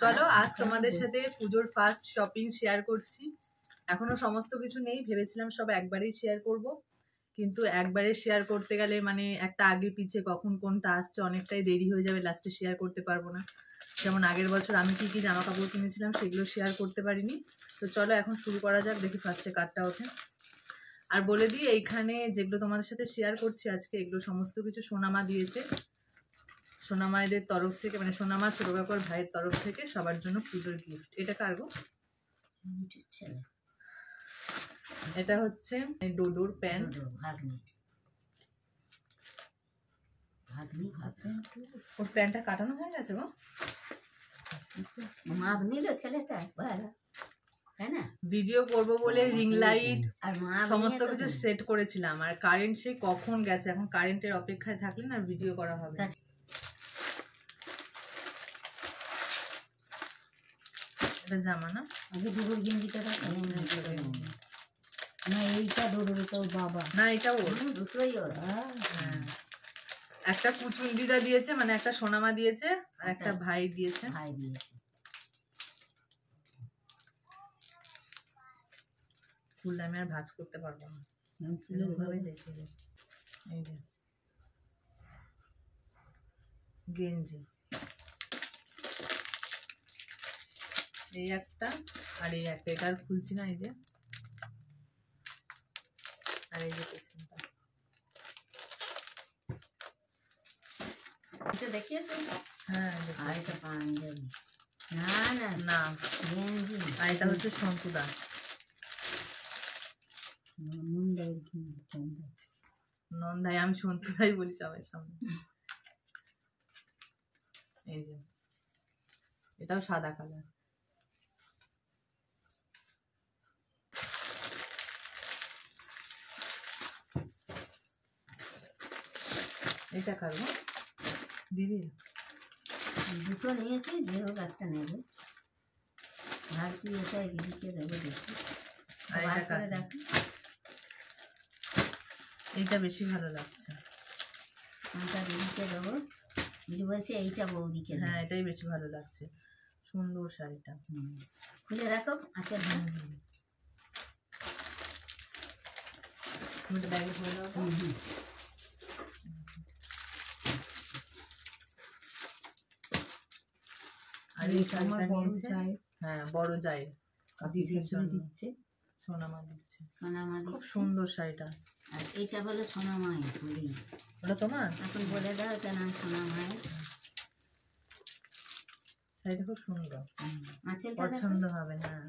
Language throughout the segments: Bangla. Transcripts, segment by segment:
চলো আজ তোমাদের সাথে পুজোর ফার্স্ট শপিং শেয়ার করছি। এখনো সমস্ত কিছু নেই, ভেবেছিলাম সব একবারেই শেয়ার করব, কিন্তু একবারে শেয়ার করতে গেলে মানে একটা আগে পিছে কখন কোনটা আসছে অনেকটাই দেরি হয়ে যাবে, লাস্টে শেয়ার করতে পারবো না। যেমন আগের বছর আমি কি কি জামা কাপড় কিনেছিলাম সেগুলো শেয়ার করতে পারিনি। তো চলো এখন শুরু করা যাক, দেখি ফার্স্টে কার্ডটা ওঠে। আর বলে দিই এইখানে যেগুলো তোমাদের সাথে শেয়ার করছি আজকে, এগুলো সমস্ত কিছু সোনামা দিয়েছে। সোনামায়েদের তরফ থেকে, মানে সোনামা ছোট কাকুর ভাইয়ের তরফ থেকে সবার জন্য পুজোর গিফট। এটা কার গো? এটা হচ্ছে ডোডোর প্যান্ট। ওর প্যান্টটা কাটানো হয়ে গেছে গো। মাপ নিল ছেলেটা, ভিডিও করব বলে রিং লাইট আর সমস্ত কিছু সেট করেছিলাম, আর কারেন্ট সেই কখন গেছে, এখন কারেন্টের অপেক্ষায় থাকলে না ভিডিও করা হবে। এটা জামা না? আগে ডোডোর গেঞ্জিটা না, এইটা ডোডোর, এটা ওর বাবা না, এটা ওর, দুটোই ওর। হ্যাঁ, একটা কুচুন দিদা দিয়েছে, মানে একটা সোনামা দিয়েছে আর একটা ভাই দিয়েছে। ফুলটা আমি আর ভাঁজ করতে পারবো না, ফুলভাবে দেখে দিই। এই যে গেঞ্জি, এই একটা আর এই একটা, এটা আর খুলছি না। এই যে আর এই যে পেছনটা, এটা দেখিয়েছো? হ্যাঁ। আর এটা পাঞ্জাবি, না না না গেঞ্জি। আর এটা হচ্ছে সন্তুদা। নন্দাই, আমি সন্তুদাই বলি সবাই সামনে। এই যে এটাও সাদা কালার। এটা কারো দিদি দুটো নিয়েছি, যে হোক একটা নেবে ভাবছি, ওটাই দিদিকে দেবো। দেখি আর এটা কার? এইটা বেশি ভালো লাগছে, কোনটা দিদিকে দেবো? দিদি বলছে এইটা বৌদিকে। হ্যাঁ, এটাই বেশি ভালো লাগছে, সুন্দর শাড়িটা। খুলে রাখো। আচ্ছা, ব্যাগে ভরে দাও। আর এই শাড়িটা নিয়েছে, হ্যাঁ বড় যাই দিচ্ছে, সোনামা দিচ্ছে। সোনামা খুব সুন্দর শাড়িটা। আর এইটা হলো সোনামায়ের। ওটা তোমার? এখন বলে দাও এটা নাম সোনামায়ের। শাড়িটা খুব সুন্দর, পছন্দ হবে। হ্যাঁ,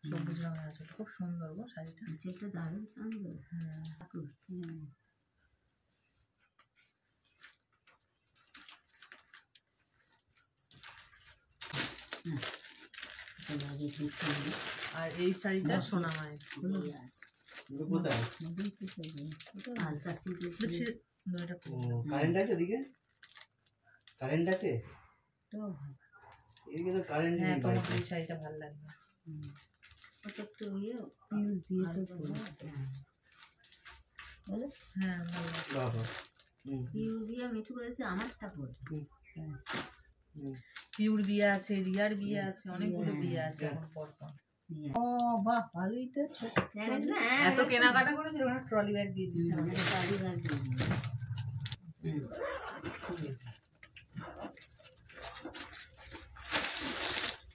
সবুজ রঙের আছে, খুব সুন্দর গো শাড়িটা। আঁচলটা দারুণ সুন্দর। আর এই শাড়িটা সোনামায়ের। কারেন্ট আছে দিকে? কারেন্ট আছে? এদিকে তো কারেন্ট নেই। তোমার এই শাড়িটা ভালো লাগবে। হ্যাঁ ভালো লাগবে। মিঠু বলেছে আমারটা পড়বে। পিউর বিয়ে আছে, রিয়ার বিয়ে আছে, অনেকগুলো বিয়ে আছে এখন পরপর। ও বাহ, ভালোই তো। জানিস না এত কেনাকাটা করেছিল, ওরা ট্রলি ব্যাগ দিয়ে দিচ্ছে। ট্রলি ব্যাগ দিয়ে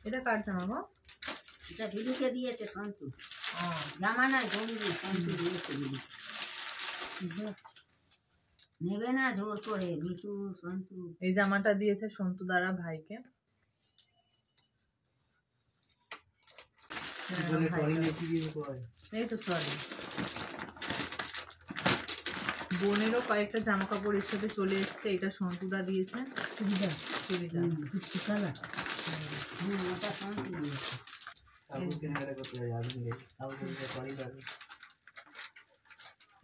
এটা কার জামা গো? এটা দিদিকে দিয়েছে সন্তু। জামা নাই, গঞ্জি। সন্তু দিয়েছে দিদি। নেবে না জোর করে, মিঠু সন্তু। এই জামাটা দিয়েছে সন্তু দ্বারা ভাইকে। এই তো ট্রলি। বোনেরও কয়েকটা জামা কাপড় এর সাথে চলে এসছে। এটা সন্তুদা দিয়েছে, চুড়িদার। ওটা সন্তু দিয়েছে।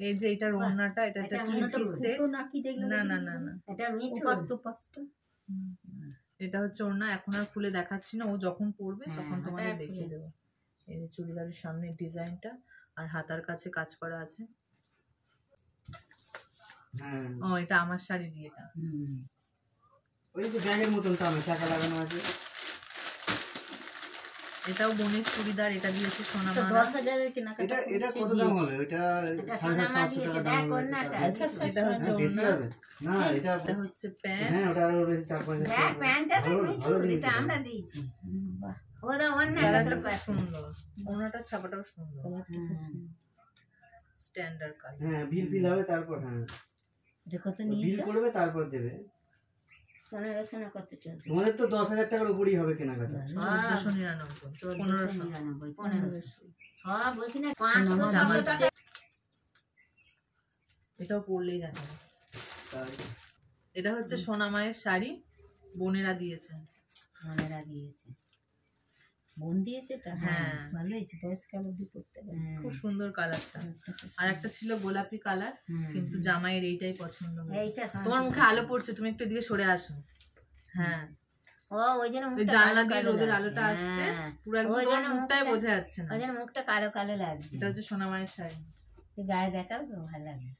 এই যে এটার ওড়নাটা, এটা একটা তিন পিস সেট। না না না না, এটা মিঠু। এটা হচ্ছে ওড়না, এখন আর খুলে দেখাচ্ছি না, ও যখন পরবে তখন তোমাদের দেখিয়ে দেবো। এই যে চুড়িদারের সামনের ডিজাইনটা, আর হাতার কাছে কাজ করা আছে। হ্যাঁ ও এটা আমার শাড়িরই এটা। ওই যে ব্যাগের মতন টানো চাকা লাগানো আছে। এটাও বোনের চুড়িদার, এটা দিয়েছে তো সোনামা। 10,000-এর কেনাকাটা এটা এটা করেছে, কত দাম দিয়েছে। হবে? এটা এটা 750 দিয়েছে, টাকা দেখ দাম হবে। ওড়নাটা। এটা হচ্ছে হ্যাঁ, বেশি ওড়না, হবে না এটা এটা হচ্ছে প্যান্ট। হ্যাঁ ওটা আরো বেশি 4-5 দেখ টাকা। প্যান্টটা ভালো দেখবি তো, ভালো জিনিস এটা এটা। আমরা দিয়েছি। বাহ, ওরা অন্যটা কালারটা তোর খুব পাশে। সুন্দর, ওড়নাটার ছাপাটাও সুন্দর, স্ট্যান্ডার্ড কালার। হ্যাঁ বিল হবে তারপর। হ্যাঁ এটা কত বিল নিয়েছো? করবে তারপর দেবে। 1500 না কত চলছে? তোমাদের তো 10,000 টাকার উপরই হবে কেনাকাটা। 1499, 1500। 1500 সব বলছি না 500-600 টাকা। এটাও পরলেই দেখা যায়। তাই এটা হচ্ছে সোনামায়ের শাড়ি, বোনেরা দিয়েছে। মনেরা দিয়েছে, বোন দিয়েছে এটা। হ্যাঁ। ভালো হয়েছে, বয়সকাল অবধি করতে পারে। খুব সুন্দর কালারটা। আর একটা ছিল গোলাপি কালার, কিন্তু জামাইয়ের এইটাই পছন্দ হয়েছে। এইটা তোমার মুখে আলো পড়ছে, তুমি একটু এদিকে সরে আসো। হ্যাঁ, ও ওই জন্য ওই মুখটা জানলা কালো দিয়ে কালো রোদের লাগছে। আলোটা আসছে, হ্যাঁ। পুরো একদম ওই তোমার জন্য মুখটাই মুখটা- বোঝা যাচ্ছে না। ওই জন্য মুখটা কালো কালো লাগছে। এটা হচ্ছে সোনামায়ের শাড়ি। তুই গায়ে দেখাও তো, ভালো লাগবে।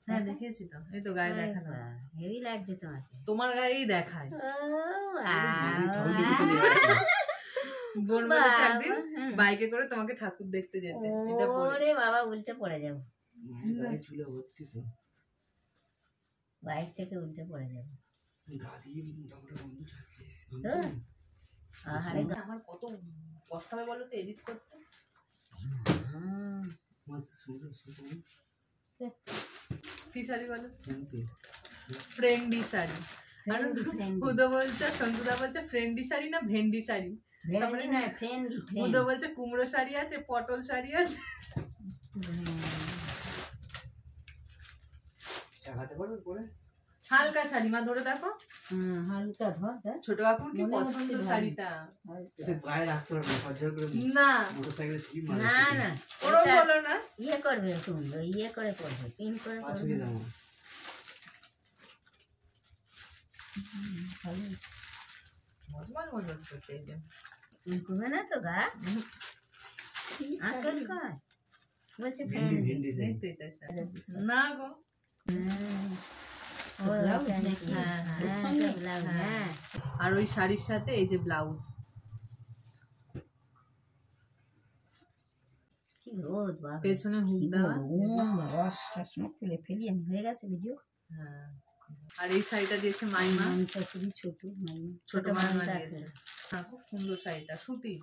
হ্যাঁ দেখিয়েছি তো, এই তো গায়ে দেখানো। হেভি লাগছে তোমাকে। তোমার গায়েই দেখায়। ও ঠাকুর দেখে চলে যাবে। বোন বলেছে একদিন বাইকে করে তোমাকে ঠাকুর দেখতে যেতে, এটা পরে। ওরে বাবা, উল্টে পড়ে যাবো, গায়ে চুলে ভর্তি তো। বাইক থেকে উল্টে পড়ে যাবো। গা দিয়ে মোটামুটি বন্ধু ছাড়ছে। তো আহারে আমার কত কষ্ট হবে বলো তো এডিট করতে। মাছ সুন্দর সুন্দর কি শাড়ি বলো? ফ্যান্সি। ফ্রেন্ডি শাড়ি। আর friendly। হুদো বলছে, সন্তুদা বলছে ফ্রেন্ডি শাড়ি না ভেন্ডি শাড়ি। ভেন্ডি নয়, ফ্রেন্ডলি, হুদো বলছে কুমড়ো শাড়ি আছে, পটল শাড়ি আছে। চালাতে পারবে পরে? হালকা শাড়ি, মা ধরে দেখো। হালকা ধর দেখ। ছোট কাকুর কি মনে হচ্ছে পছন্দ ভালো। শাড়িটা। এটা গায়ে রাখতে পারবে না, সহ্য করে না মোটরসাইকেলে স্লিপ না না, ওরম এটা বলো না। ইয়ে করবে তুমি, ইয়ে করে করবে, পিন করে করবে। অসুবিধা নেই। ভালো। মজমজ মজমজ করছে এই যে। পিন করবে না তো গা, আঁচল কর। বলছে ভেন্ডি ফ্রেন্ড। ভেন্ডি এই তো এটা শাড়ি। না গো, হ্যাঁ। আর ওই শাড়ির সাথে এই যে ব্লাউজ। কি রোদ বাবা, পেছনে হুক দেওয়া। চশমা খুলে ফেলি আমি, হয়ে গেছে ভিডিও। হ্যাঁ, আর এই শাড়িটা দিয়েছে মাইমা, শাশুড়ি ছোট মাইমা, ছোট মাইমা দিয়েছে। হ্যাঁ, খুব সুন্দর শাড়িটা, সুতির।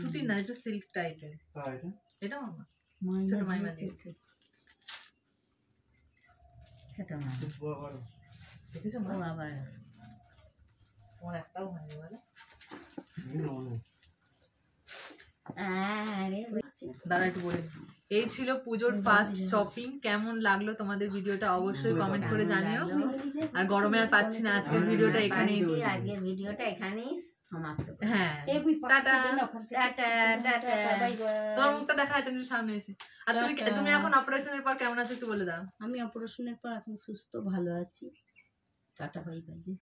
সুতির না, একটু সিল্ক টাইপের। আর এটা এটা ছোট মাইমা দিয়েছে। ছোট মাইমা। খুব বড় বড়। দেখেছো মা? ও আবার তোমার একটাও হয়নি বলে। আরে বুঝছি। দাঁড়া একটু বলে দিই। এই ছিল পুজোর ফার্স্ট শপিং। কেমন লাগলো তোমাদের ভিডিওটা অবশ্যই কমেন্ট করে জানিও। আর গরমে আর পাচ্ছি না, আজকের ভিডিওটা এখানেই। আজকের ভিডিওটা এখানেই সমাপ্ত। হ্যাঁ, টাটা। Tata tata. তোর মুখটা দেখা যাচ্ছে না সামনে এসে। আর তুমি এখন অপারেশনের পর কেমন আছো একটু বলে দাও। আমি অপারেশনের পর এখন সুস্থ, ভালো আছি। Tata, bye bye.